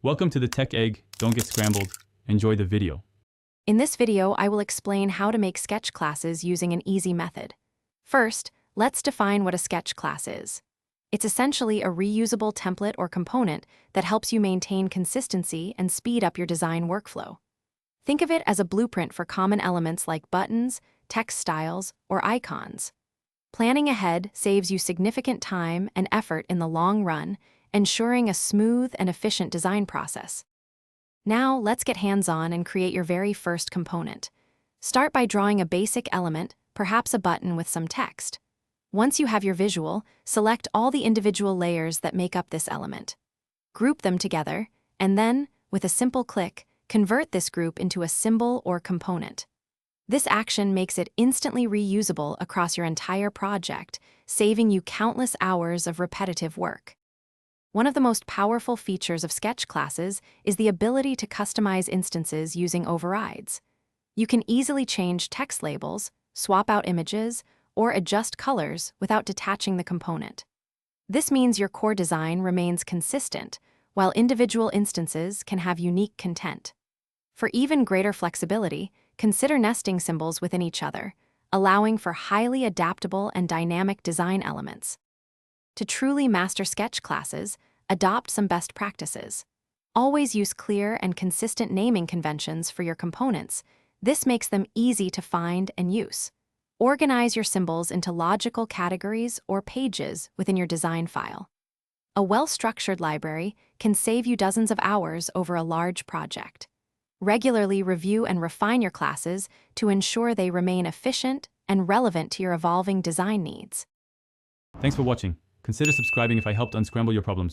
Welcome to the Tech Egg. Don't get scrambled. Enjoy the video. In this video, I will explain how to make sketch classes using an easy method. First, let's define what a sketch class is. It's essentially a reusable template or component that helps you maintain consistency and speed up your design workflow. Think of it as a blueprint for common elements like buttons, text styles, or icons. Planning ahead saves you significant time and effort in the long run, ensuring a smooth and efficient design process. Now, let's get hands-on and create your very first component. Start by drawing a basic element, perhaps a button with some text. Once you have your visual, select all the individual layers that make up this element. Group them together, and then, with a simple click, convert this group into a symbol or component. This action makes it instantly reusable across your entire project, saving you countless hours of repetitive work. One of the most powerful features of sketch classes is the ability to customize instances using overrides. You can easily change text labels, swap out images, or adjust colors without detaching the component. This means your core design remains consistent, while individual instances can have unique content. For even greater flexibility, consider nesting symbols within each other, allowing for highly adaptable and dynamic design elements. To truly master sketch classes, adopt some best practices. Always use clear and consistent naming conventions for your components. This makes them easy to find and use. Organize your symbols into logical categories or pages within your design file. A well-structured library can save you dozens of hours over a large project. Regularly review and refine your classes to ensure they remain efficient and relevant to your evolving design needs. Thanks for watching. Consider subscribing if I helped unscramble your problems.